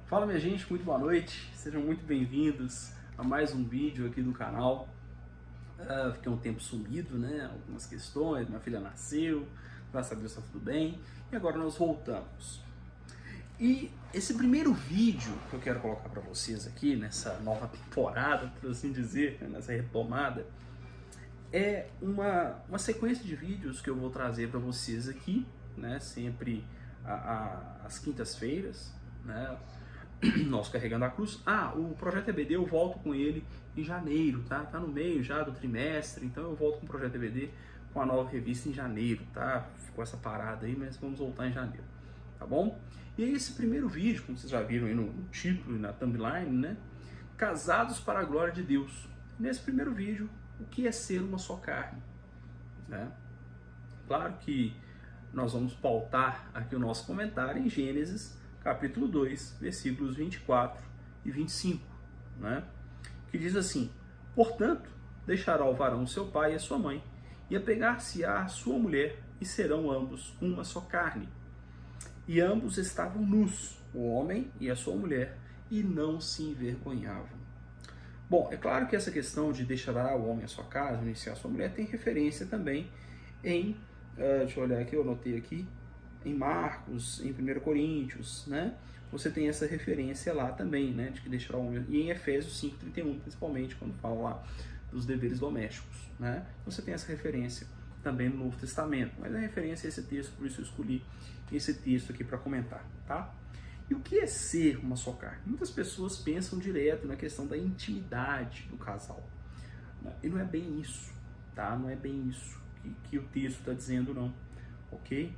Fala minha gente, muito boa noite, sejam muito bem-vindos a mais um vídeo aqui do canal. Fiquei um tempo sumido, né? Algumas questões, minha filha nasceu, graças a Deus está tudo bem, e agora nós voltamos. E esse primeiro vídeo que eu quero colocar para vocês aqui, nessa nova temporada, por assim dizer, nessa retomada, é uma sequência de vídeos que eu vou trazer para vocês aqui, né? Sempre às quintas-feiras, né? Nós carregando a cruz. O Projeto EBD eu volto com ele em janeiro, tá? Tá no meio já do trimestre, então eu volto com o Projeto EBD com a nova revista em janeiro, tá? Ficou essa parada aí, mas vamos voltar em janeiro, tá bom? E aí esse primeiro vídeo, como vocês já viram aí no título e na thumbnail, né? Casados para a glória de Deus. Nesse primeiro vídeo, o que é ser uma só carne, né? Claro que nós vamos pautar aqui o nosso comentário em Gênesis capítulo 2, versículos 24 e 25, né? Que diz assim: portanto, deixará o varão seu pai e a sua mãe, e apegar-se-á à sua mulher, e serão ambos uma só carne. E ambos estavam nus, o homem e a sua mulher, e não se envergonhavam. Bom, é claro que essa questão de deixará o homem a sua casa, iniciar a sua mulher, tem referência também em, deixa eu olhar aqui, eu anotei aqui, em Marcos, em 1 Coríntios, né? Você tem essa referência lá também, né? De que deixará o homem, e em Efésios 5:31, principalmente, quando fala lá dos deveres domésticos, né? Você tem essa referência também no Novo Testamento, mas a referência é esse texto, por isso eu escolhi esse texto aqui para comentar, tá? E o que é ser uma só carne? Muitas pessoas pensam direto na questão da intimidade do casal, né? E não é bem isso, tá? Não é bem isso que o texto está dizendo, não, ok?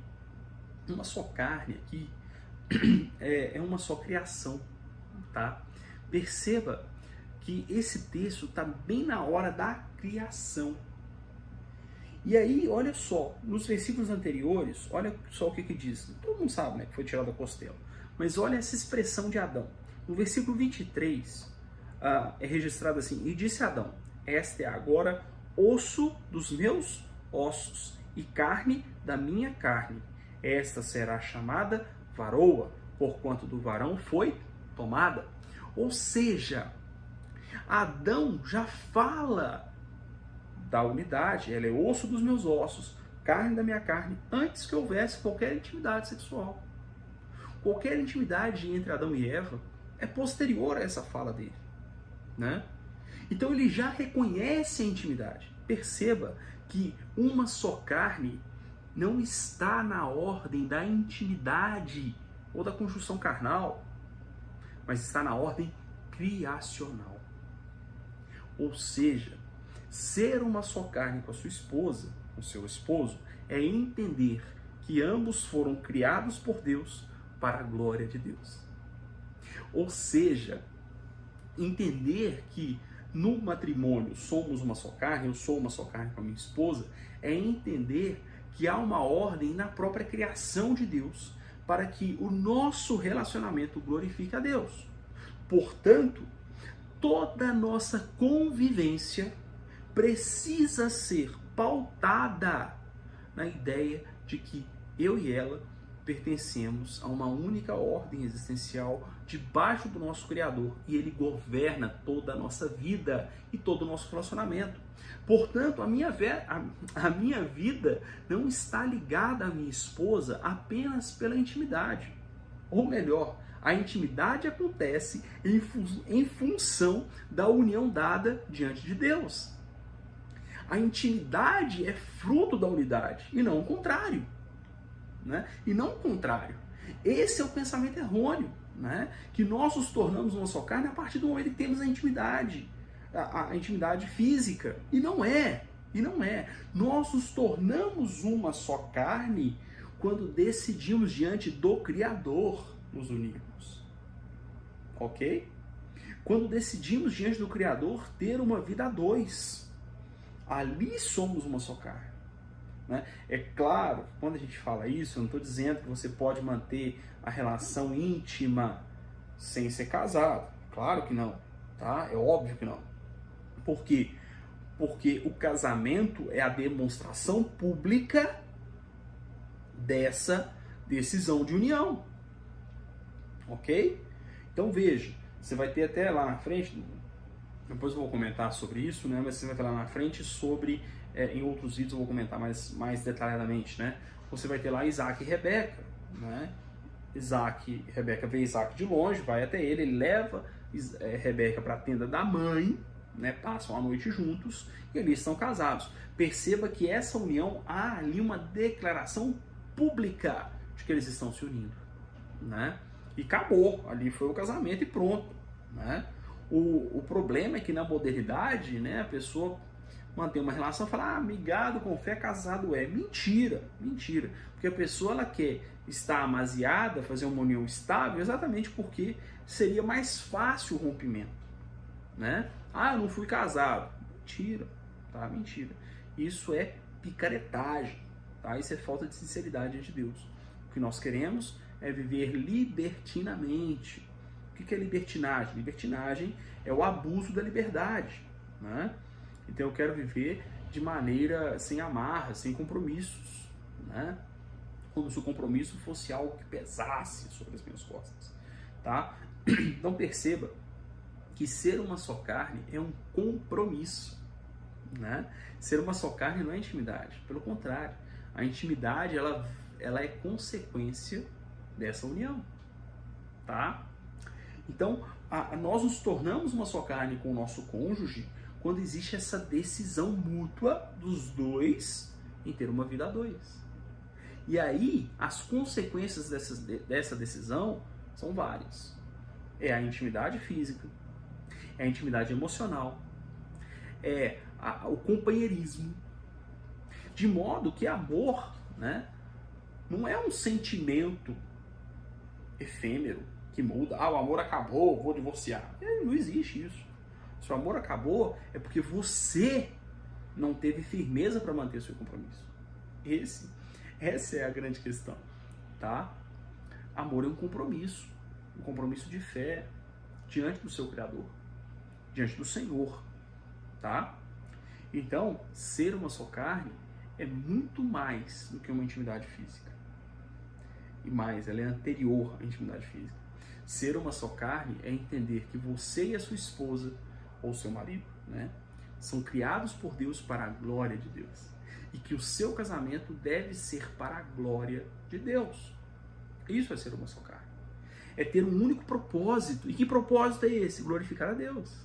Uma só carne aqui é uma só criação, tá? Perceba que esse texto está bem na hora da criação. E aí, olha só, nos versículos anteriores, olha só o que diz. Todo mundo sabe, né, que foi tirado da costela. Mas olha essa expressão de Adão. No versículo 23, é registrado assim: e disse Adão, esta é agora osso dos meus ossos e carne da minha carne. Esta será chamada varoa, porquanto do varão foi tomada. Ou seja, Adão já fala da unidade, ela é osso dos meus ossos, carne da minha carne, antes que houvesse qualquer intimidade sexual. Qualquer intimidade entre Adão e Eva é posterior a essa fala dele, né? Então ele já reconhece a intimidade. Perceba que uma só carne não está na ordem da intimidade ou da conjunção carnal, mas está na ordem criacional. Ou seja, ser uma só carne com a sua esposa, com o seu esposo, é entender que ambos foram criados por Deus para a glória de Deus. Ou seja, entender que no matrimônio somos uma só carne, eu sou uma só carne com a minha esposa, é entender que há uma ordem na própria criação de Deus para que o nosso relacionamento glorifique a Deus. Portanto, toda a nossa convivência precisa ser pautada na ideia de que eu e ela pertencemos a uma única ordem existencial debaixo do nosso Criador, e Ele governa toda a nossa vida e todo o nosso relacionamento. Portanto, a minha vida não está ligada à minha esposa apenas pela intimidade. Ou melhor, a intimidade acontece em função da união dada diante de Deus. A intimidade é fruto da unidade, e não o contrário, né? E não o contrário. Esse é o pensamento errôneo, né? Que nós nos tornamos uma só carne a partir do momento que temos a intimidade física. E não é. Nós nos tornamos uma só carne quando decidimos diante do Criador nos unirmos. Ok? Quando decidimos diante do Criador ter uma vida a dois. Ali somos uma só carne, né? É claro, quando a gente fala isso, eu não estou dizendo que você pode manter a relação íntima sem ser casado. Claro que não, tá? É óbvio que não. Por quê? Porque o casamento é a demonstração pública dessa decisão de união. Ok? Então veja, você vai ter até lá na frente, depois eu vou comentar sobre isso, né? Mas você vai ter lá na frente sobre, em outros vídeos eu vou comentar mais detalhadamente, né? Você vai ter lá Isaac e Rebeca, né? Rebeca vê Isaac de longe, vai até ele leva Rebeca para a tenda da mãe, né? Passam a noite juntos e ali estão casados. Perceba que essa união, há ali uma declaração pública de que eles estão se unindo, né? E acabou, ali foi o casamento e pronto, né? O problema é que na modernidade, né, a pessoa mantém uma relação e fala, amigado com fé, casado é. Mentira, mentira. Porque a pessoa ela quer estar amaziada, fazer uma união estável, exatamente porque seria mais fácil o rompimento, né? Eu não fui casado. Mentira, tá? Mentira. Isso é picaretagem, tá? Isso é falta de sinceridade diante de Deus. O que nós queremos é viver libertinamente. O que é libertinagem? Libertinagem é o abuso da liberdade, né? Então eu quero viver de maneira sem amarras, sem compromissos, né? Como se o compromisso fosse algo que pesasse sobre as minhas costas, tá? Então perceba que ser uma só carne é um compromisso, né? Ser uma só carne não é intimidade, pelo contrário, a intimidade ela é consequência dessa união, tá? Então, nós nos tornamos uma só carne com o nosso cônjuge quando existe essa decisão mútua dos dois em ter uma vida a dois. E aí, as consequências dessa decisão são várias. É a intimidade física, é a intimidade emocional, é o companheirismo, de modo que amor, né, não é um sentimento efêmero, que muda, o amor acabou, vou divorciar. Não existe isso. Se o amor acabou, é porque você não teve firmeza para manter o seu compromisso. Essa é a grande questão, tá? Amor é um compromisso de fé diante do seu Criador, diante do Senhor, tá? Então, ser uma só carne é muito mais do que uma intimidade física. E mais, ela é anterior à intimidade física. Ser uma só carne é entender que você e a sua esposa, ou seu marido, né, são criados por Deus para a glória de Deus. E que o seu casamento deve ser para a glória de Deus. Isso é ser uma só carne. É ter um único propósito. E que propósito é esse? Glorificar a Deus.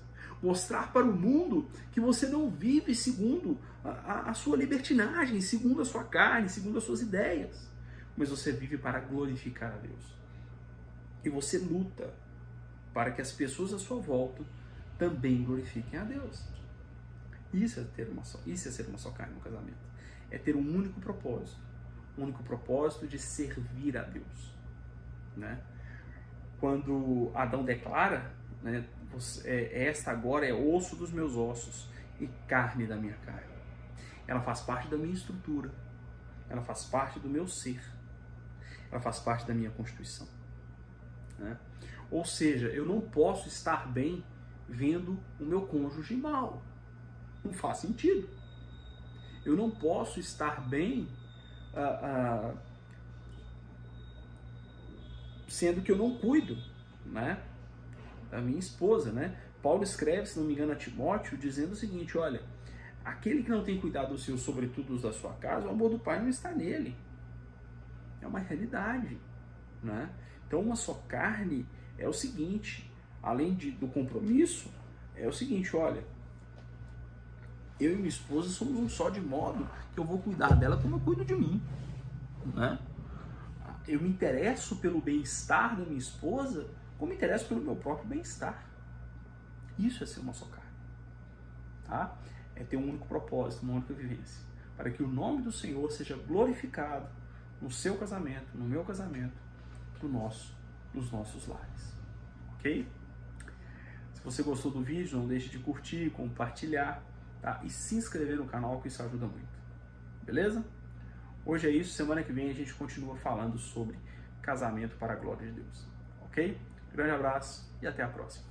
Mostrar para o mundo que você não vive segundo a sua libertinagem, segundo a sua carne, segundo as suas ideias. Mas você vive para glorificar a Deus. E você luta para que as pessoas à sua volta também glorifiquem a Deus. Isso é ser uma só carne no casamento. É ter um único propósito de servir a Deus, né? Quando Adão declara, né, esta agora é osso dos meus ossos e carne da minha carne. Ela faz parte da minha estrutura, ela faz parte do meu ser, ela faz parte da minha constituição, né? Ou seja, eu não posso estar bem vendo o meu cônjuge mal. Não faz sentido. Eu não posso estar bem sendo que eu não cuido, né, da minha esposa, né? Paulo escreve, se não me engano, a Timóteo, dizendo o seguinte: olha, aquele que não tem cuidado dos seus, sobretudo os da sua casa, o amor do Pai não está nele. É uma realidade, né? Então, uma só carne é o seguinte, além do compromisso, é o seguinte: olha, eu e minha esposa somos um só, de modo que eu vou cuidar dela como eu cuido de mim, né? Eu me interesso pelo bem-estar da minha esposa como me interesso pelo meu próprio bem-estar. Isso é ser uma só carne, tá? É ter um único propósito, uma única vivência, para que o nome do Senhor seja glorificado no seu casamento, no meu casamento, nos nossos lares, ok? Se você gostou do vídeo, não deixe de curtir, compartilhar, tá? E se inscrever no canal, que isso ajuda muito, beleza? Hoje é isso, semana que vem a gente continua falando sobre casamento para a glória de Deus, ok? Grande abraço e até a próxima.